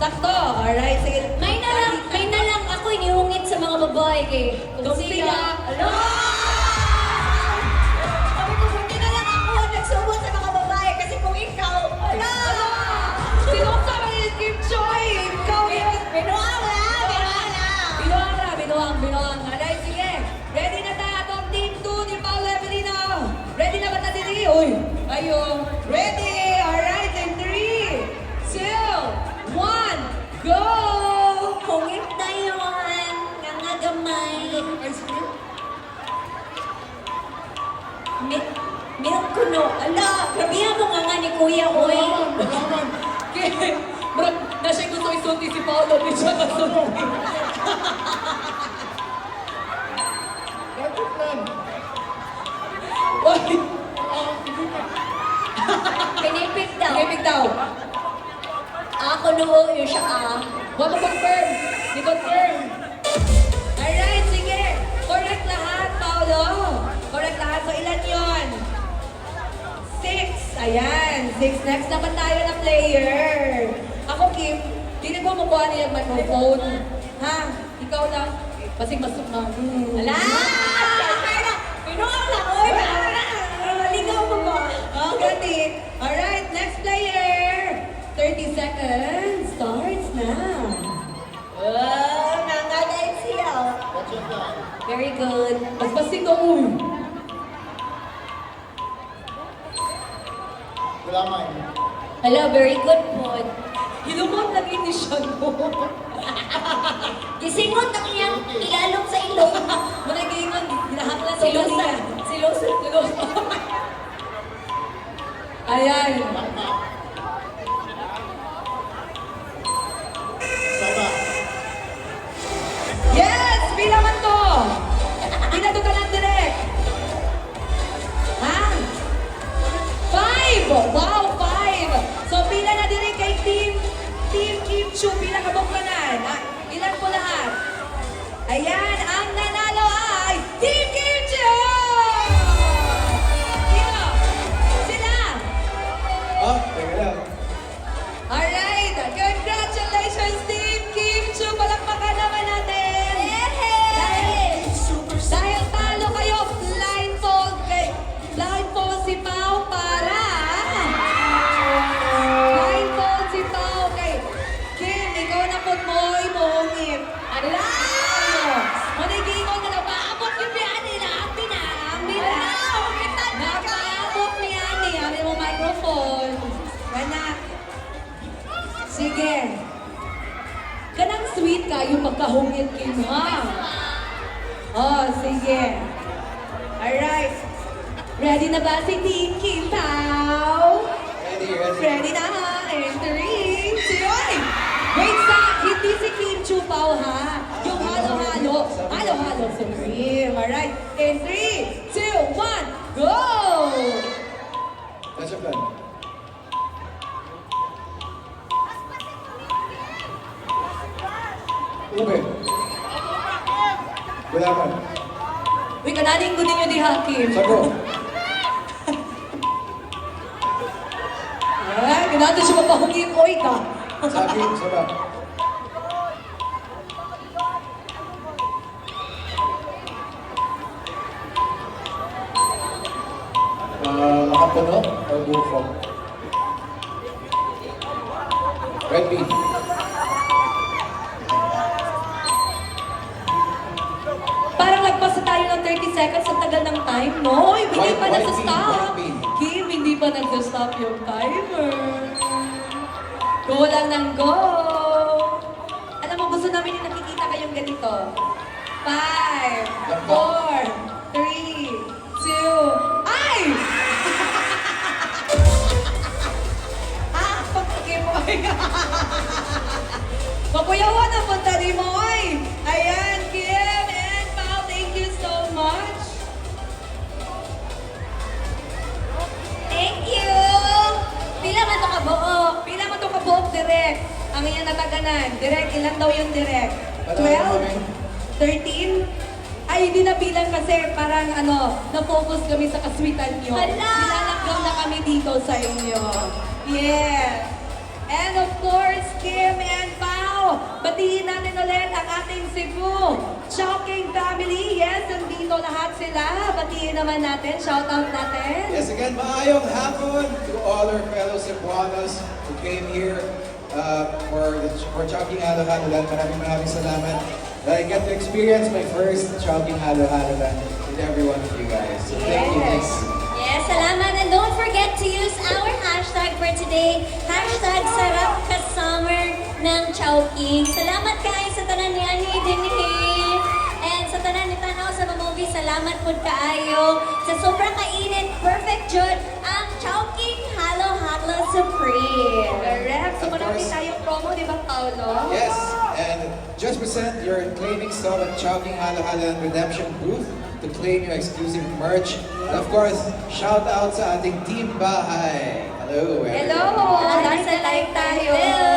Sakto. Alright, sige. May na lang ako inihungit sa mga babae kay Kung sila. Alo! Sabi ko, hindi na lang ako nagsubot sa mga babae kasi kung ikaw, wala! Sinuksa ka ni Kim Choi! Ikaw yun! Binuang na! Binuang na, binuang. Alright, sige. Ready na tayo atong team 2 ni Paolo Evelino. Ready na ba ta diri? Uy, ayo. Ready! Alright, in 3, 2, 1, go! Hungit na yun! Nga nga gamay. Milk kuno. Ala, grabihan mo nga ni Kuya, oy. Bro, na siya gusto isulti si Paolo, di siya kasulti. Uy! Pinipig daw. Gaming daw. Ako noo yun siya What to confirm? Di confirm. Alright, sige. Correct lahat, Paolo. Correct lahat. So, ilan yon? 6. Ayan. 6. Next naman tayo na player. Ako, Kim, hindi ko makuha niya yung microphone. Ha? Ikaw lang. Pasig masuk na. Ala! Binuang lang, oy. Maligaw mo ba? Oh, gati. Alright, next player. 30 seconds. Starts now. Oh, nanganay siya. Very good. Mas pasig ka, uy. Hello, very good po. Hilumot lagi ni siya, no? Gisingot ang iyang ilalong sa ilong. Managingan, hinahaklan sa Silusan. Silusan. Ayan. Yes! Bilangan to! Binato ka lang direct. Ha? 5! Wow, 5! So, pila na direct kay Team Kim Chu. Pila ka buklanan. Ilan po lahat? Ayan, ang nanalo ay Team Kim Chu! Sino? Sila! Ah, teka lang. Alright, congratulations Team Kim Chu! Palakpakan naman natin! Dahil talo kayo, blindfold si Pao para blindfold si Pao kay Kim, ikaw na po mohongit. Ala! Manigingon na lang, paabot yung biyani na, ambi na. Napaabot ni Ani, ami mo microphone. Gana. Sige. Kanang sweet kayo pagkahungit Kim, ha? Oh, sige. Alright. Ready na ba si Team Kim Pao? Ready. Ready na ha? In 3, 2, ay! Wait sa, hindi si Kim Chu Pao ha? Yung halo-halo. Halo-halo supreme. Alright. In 3, 2, 1, go! That's your plan. Ube. Gulaman. Uy, kananing ko ninyo di Hakim. Sago. Ay, ganato siya mapahungin. Oy ka. Sabi, saba. Makapuno or bufo? Red bean. Parang nagpasa tayo ng 30 seconds sa tagal ng time, no? Hindi White- pa white nagsa-stop. bean, white bean. Kim, hindi pa nagsa-stop yung timer. Go lang ng go. Alam mo, gusto namin yung nakikita kayong ganito. 5, 4, 3, 2, ay! Kim, oy. Makuyawan ang punta ni mo, oy. Ayan, Kim and Pao, thank you so much. Thank you! Pila man to kabuo? Pila mo ito kabuok direct. Ang iyan nataganan. Direct, ilan daw yung direct? Patawag 12? kami. 13? Ay, hindi na bilang kasi parang na-focus kami sa kaswitan nyo. Hala! Nilalanggaw na kami dito sa inyo. Yes! And of course, Kim and Pao, batiin natin ulit ang ating Cebu Chowking family. Yes, nandito lahat sila. Batiin naman natin, shoutout natin. Yes, again, maayong hapon to all our fellow Cebuanos who came here for Chowking Halo-Halo. Maraming salamat that I get to experience my first Chowking Halo-Halo with every one of you guys. So thank you, thanks. Yes, salamat. And don't forget to use our hashtag for today. Hashtag sarap ka summer ng Chowking. Salamat guys sa tanan ni Ani Dinhi. And sa tanan ni Tanaw sa mga movie, salamat po kaayo. Sa sobrang kainit, perfect jud ang Chowking Halo-Halo Supreme. Correct. So Of marami course. tayong promo, di ba, Paolo? Yes, and just present your claiming stall at Chowking Halo-Halo and Redemption booth to claim your exclusive merch. And of course, shout out sa ating Team Bahay. Hello, Hello! everyone. Nasa live tayo. Hello!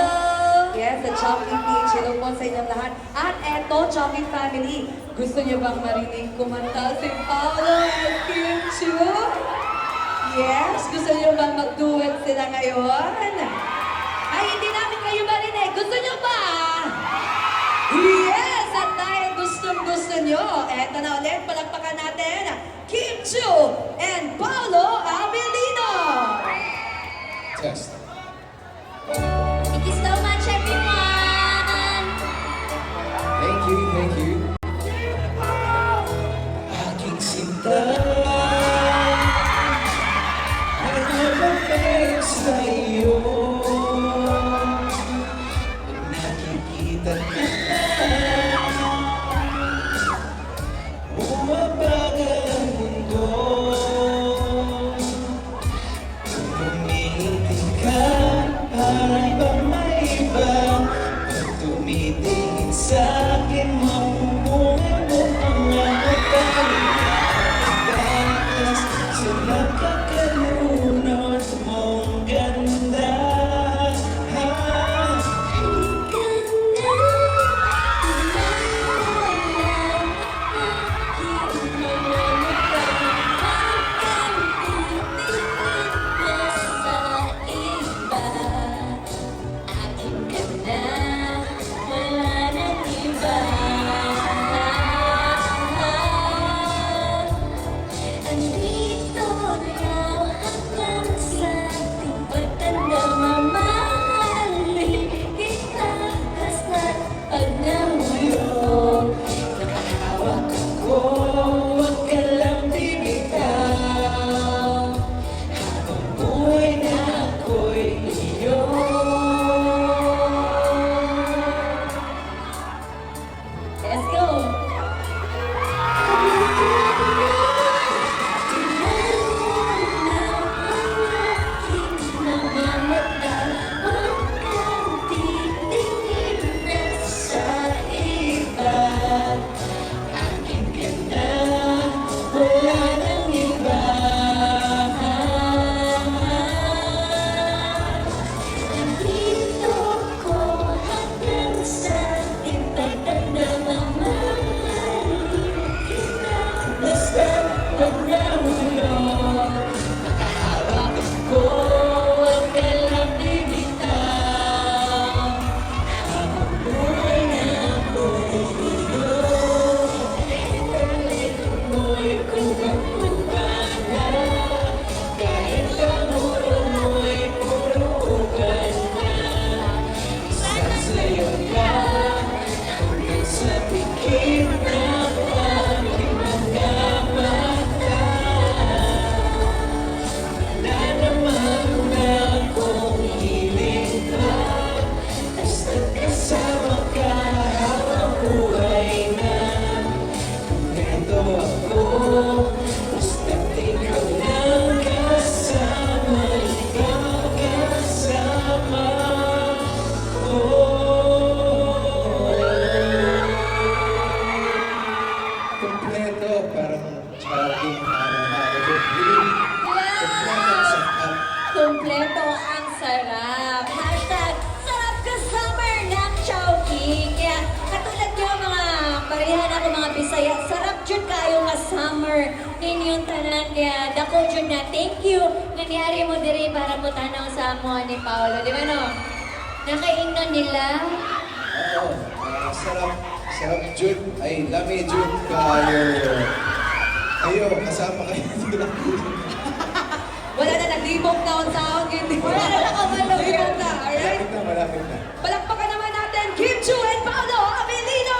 Yes, sa Chowking Beach. Hello po sa inyong lahat. At eto, Chowking family. Gusto niyo bang marinig kumanta si Paolo at Kim Chu? Yes, gusto niyo bang mag-duet sila ngayon? Ay, hindi namin kayo marinig. Gusto niyo ba? Yes! At dahil gustong-gusto niyo, eto na ulit, palagpakan natin, Kim Chu and Paolo Abilino! Test. Thank you so much, everyone! Thank you, thank you. Aking sinta, nagmamahal sa iyo. Nakikita ka na, bumabagal ang mundo. Kung umiitin ka, Kaya sarap jud kayo nga summer ninyong tanan kaya dako jud na thank you nangyari mo diri para mo tanaw sa amo ni Paolo. Di ba no? Nakaingnan nila. Oo, sarap Jud, ay lami Jud kayo. Kayo, kasama kayo dito. Wala na, nag-libog na on sound. Wala na nakabalo. Libog na, alright? Malapit na. Palakpakan naman natin, Kim Chu and Paolo Avellino!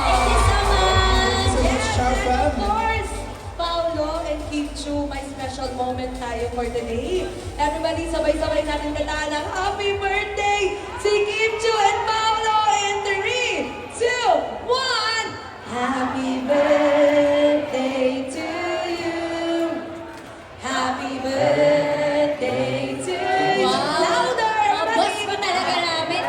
Thank you so much. Yes, Ciao, and fam. of course, Paolo and Kim Chu, may special moment tayo for today. Everybody, sabay-sabay natin kataan ng happy birthday si Kim Chu and Paolo in 3, 2, 1! Happy birthday to you! Happy birthday to you! Louder! Boss everybody! mo talaga namin.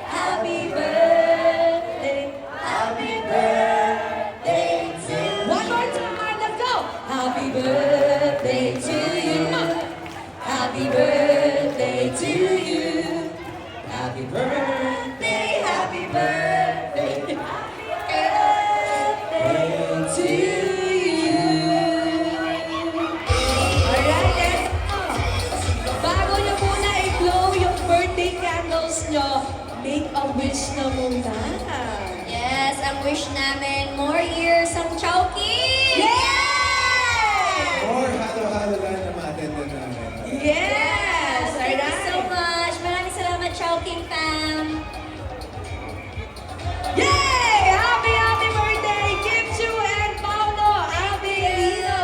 Happy birthday! Happy birthday to you! One more time, let's go! Happy birthday to you! Happy birthday to you! Happy birthday, happy birthday, to you! Alright, let's bago nyo muna i-blow yung birthday candles nyo, make a wish na muna. Yes, ang wish namin, more years ang Chowking! Yay! More halo-halo lang na ma-attend na namin. Yes! Thank you so Alright! much. Maraming salamat, Chowking fam. Yay! Happy, happy birthday, Kim Chu and Paolo Avellino!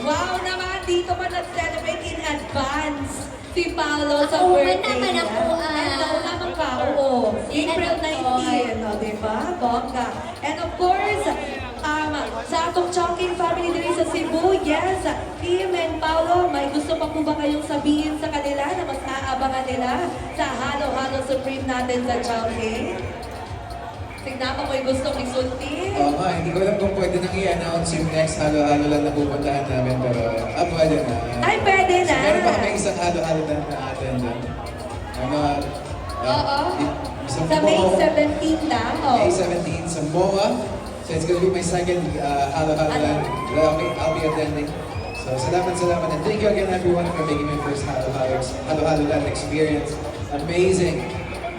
Wow naman, dito pa nag-celebrate in advance si Paolo sa Ako, birthday naman niya. ako, And ako naman ka, oo. April 19, o, diba? Bongga. And of course, sa atong Chowking family dito sa Cebu, yes, Kim and Paolo, may gusto pa po ba kayong sabihin sa kanila na mas aabangan nila sa Halo-Halo Supreme natin sa Chowking? Tignan pa may gustong isulti. Oo nga, hindi ko alam kung pwede nang i-announce yung next halo-halo lang na pupuntahan namin, pero pwede na. Ay, pwede na. Meron pa kami isang halo-halo na na-attend doon. Oo. Sa Sa May Moa. 17 na. May 17 sa MOA. So it's gonna be my second halo-halo lang that I'll be attending. So salamat. And thank you again everyone for making my first halo-halo land experience amazing.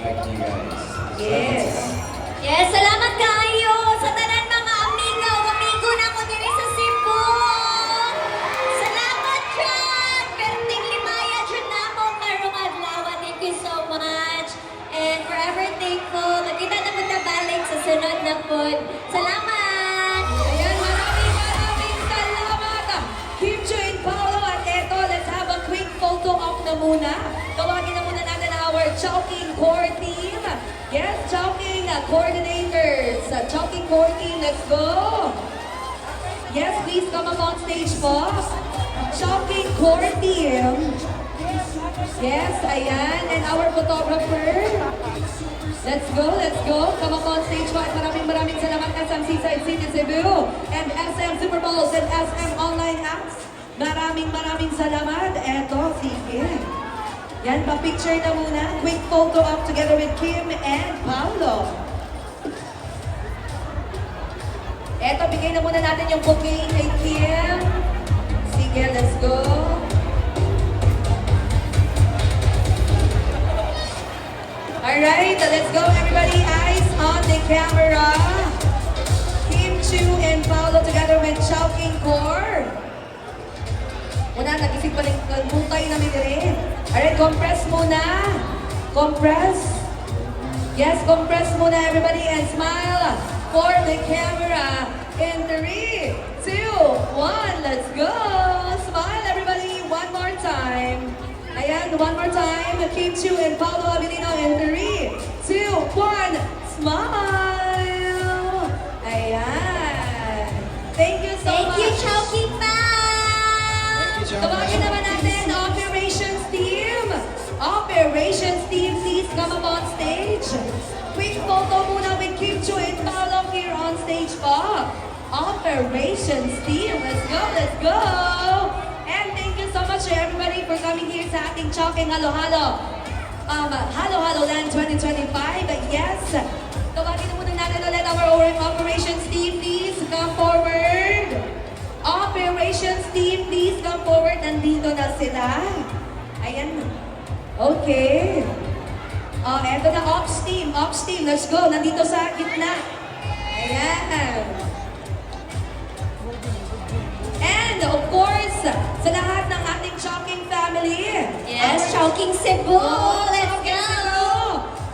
Like you guys. Yes. Yes, salamat kayo sa tanan mga amigo na ko diri sa Cebu. Salamat dyan. Perting limaya dyan na mo karong adlaw. Thank you so much. And forever thankful. Nakita na mo na balik sa sunod na pod. Salamat. Ayan, maraming salamat. Kim Chu and Paolo. At eto, let's have a quick photo op na muna. Tawagin na muna natin our Chowking Core Team. Yes, Chowking coordinators. Chowking Core Team, let's go. Yes, please come up on stage po. Chowking Core Team. Yes, ayan. And our photographer. Let's go. Come up on stage po. At maraming salamat SM Seaside City Cebu and SM Super Bowls and SM Online Apps. Maraming salamat. Eto, si Kim. Yan, pa-picture na muna. Quick photo up together with Kim and Paolo. Eto, bigay na muna natin yung bouquet kay Kim. Sige, let's go. Alright, let's go everybody. Eyes on the camera. Kim Chu and Paolo together with Chowking Core. Una, nag-isip pa rin, butay namin rin. Alright, compress muna. Compress. Yes, compress muna everybody and smile for the camera. In 3, 2, 1, let's go. Smile everybody, one more time. Ayan, one more time. Kim Chu and Paolo Avellino in 3, 2, 1, smile. Ayan. Thank you so Thank much. you, Chowking fam. Tawagin naman natin, Operations Team. Operations Team, please come up on stage. Quick photo muna with Kim Chu and Paolo here on stage po. Operations Team, let's go. And thank you so much to everybody for coming here sa ating Chowking Halo-Halo. Halo-Halo Land 2025. Yes, tawagin na muna natin ulit our sila. Ayan. Okay. Oh, eto na, Ops team. Ops team, let's go. Nandito sa gitna. Ayan. And of course, sa lahat ng ating Chowking family. Yes, Chowking Cebu! Let's go!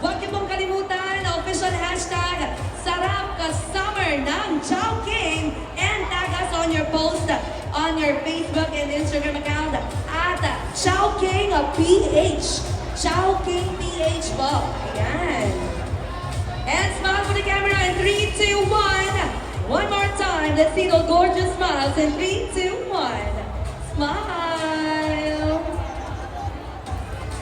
Huwag niyo pong kalimutan ang official hashtag Sarap ka Summer ng Chowking and tag us on your post on your Facebook and Instagram account at Chowking PH. Chowking PH po. Ayan. And smile for the camera in 3, 2, 1. One more time. Let's see those gorgeous smiles in 3, 2, 1. Smile.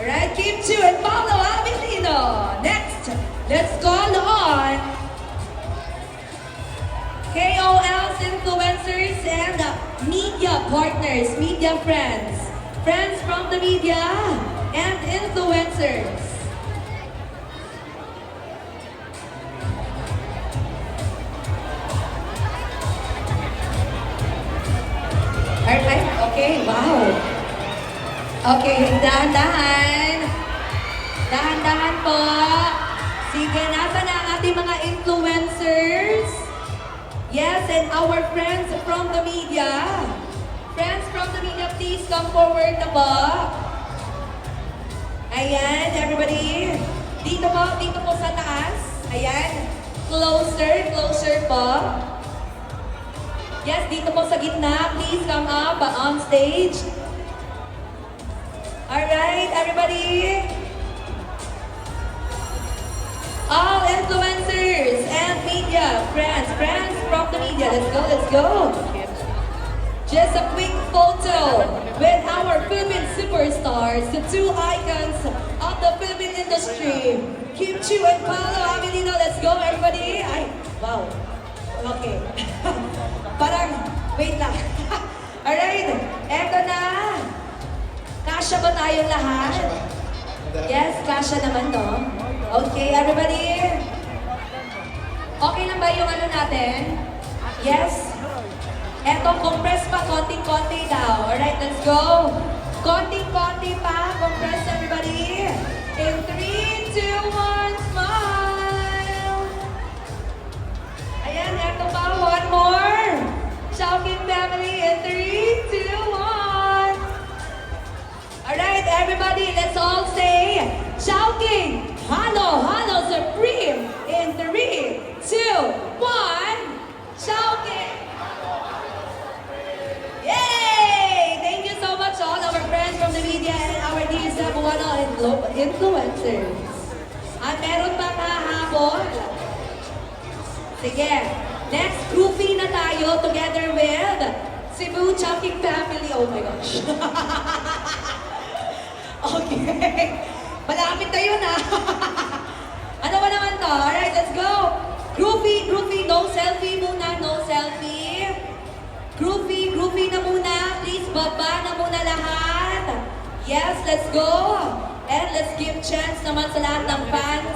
Alright, keep to and follow Abilino. Next, let's call on KOLs, influencers, and media partners, media friends. Friends from the media and influencers. Alright, okay, wow. Okay, dahan-dahan. Dahan-dahan po. Sige, nasa na ang ating mga influencers? Yes, and our friends from the media. Friends from the media, please come forward na po. Ayan, everybody. Dito po sa taas. Ayan. Closer, closer po. Yes, dito po sa gitna. Please come up on stage. Alright, everybody. All influencers and media, friends from the media. Let's go, let's go. Just a quick photo with our Philippine superstars, the two icons of the Philippine industry. Kim Chiu and Paolo Abilino. Let's go, everybody. Ay, wow. Okay. Parang, wait lang. Alright, eto na. Kasya ba tayong lahat? Yes, kasya naman, no? Okay, everybody. Okay lang ba yung ano natin? Yes? Eto, compress pa, konting-konti daw. Alright, let's go. Konting-konti pa. Compress, everybody. In 3, 2, 1, smile. Ayan, eto pa. One more. Chowking family in 3, 2, 1. Alright, everybody, let's all say Chowking Halo Halo Supreme in 3, 2, 1. Chowking. Yay! Thank you so much all our friends from the media and our dear Cebuano influencers. At meron pa kahabol. Sige, next groupie na tayo together with Cebu Chowking family. Oh my gosh. Okay. Malapit na yun ah. Ano ba naman to? Alright, let's go. Groupie, no selfie muna, no selfie. Groupie na muna. Please, baba na muna lahat. Yes, let's go. And let's give chance naman sa lahat ng fans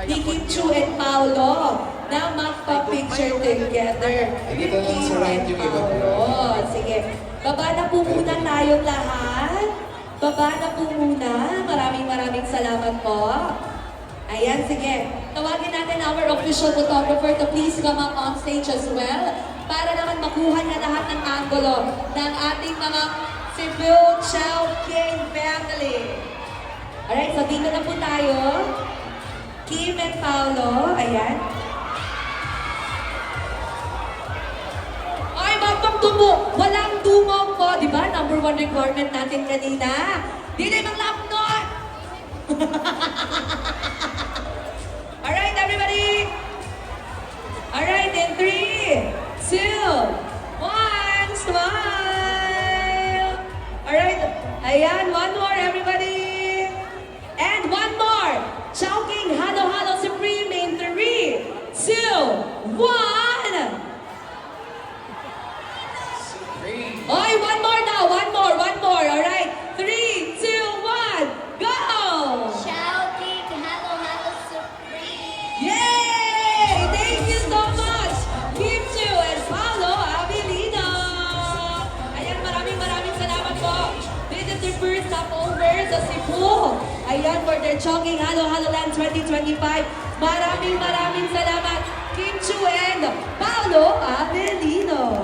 ni Kim Chiu and Paolo na magpa-picture together. Dito lang sa right yung iba. Paolo. Sige. Baba na po muna tayong lahat. Baba na po muna. Maraming salamat po. Ayan, sige. Tawagin natin our official photographer to please come up on stage as well para naman makuha na lahat ng angulo ng ating mga Cebu Chowking family. Alright, so dito na po tayo. Kim and Paolo. Ayan. Ay, magpagtumo. Walang tumog po. Di ba? Number 1 requirement natin kanina. Di na yung laptop. Alright, everybody. Alright, in 3, 2, 1, smile. Alright, ayan, one more, everybody. And one more. Chowking Halo Halo Supreme in 3, 2, 1. Oy, one more now. One more. All right. 3, 2, 1, go! Shouting, Halo Halo Supreme! Yay! Thank you so much, Kim Chiu and Paolo Abilino. Ayan, maraming salamat po. This is your Chongqing Halo Halo Land 2025. Maraming salamat, Kim Chu and Paolo Avelino.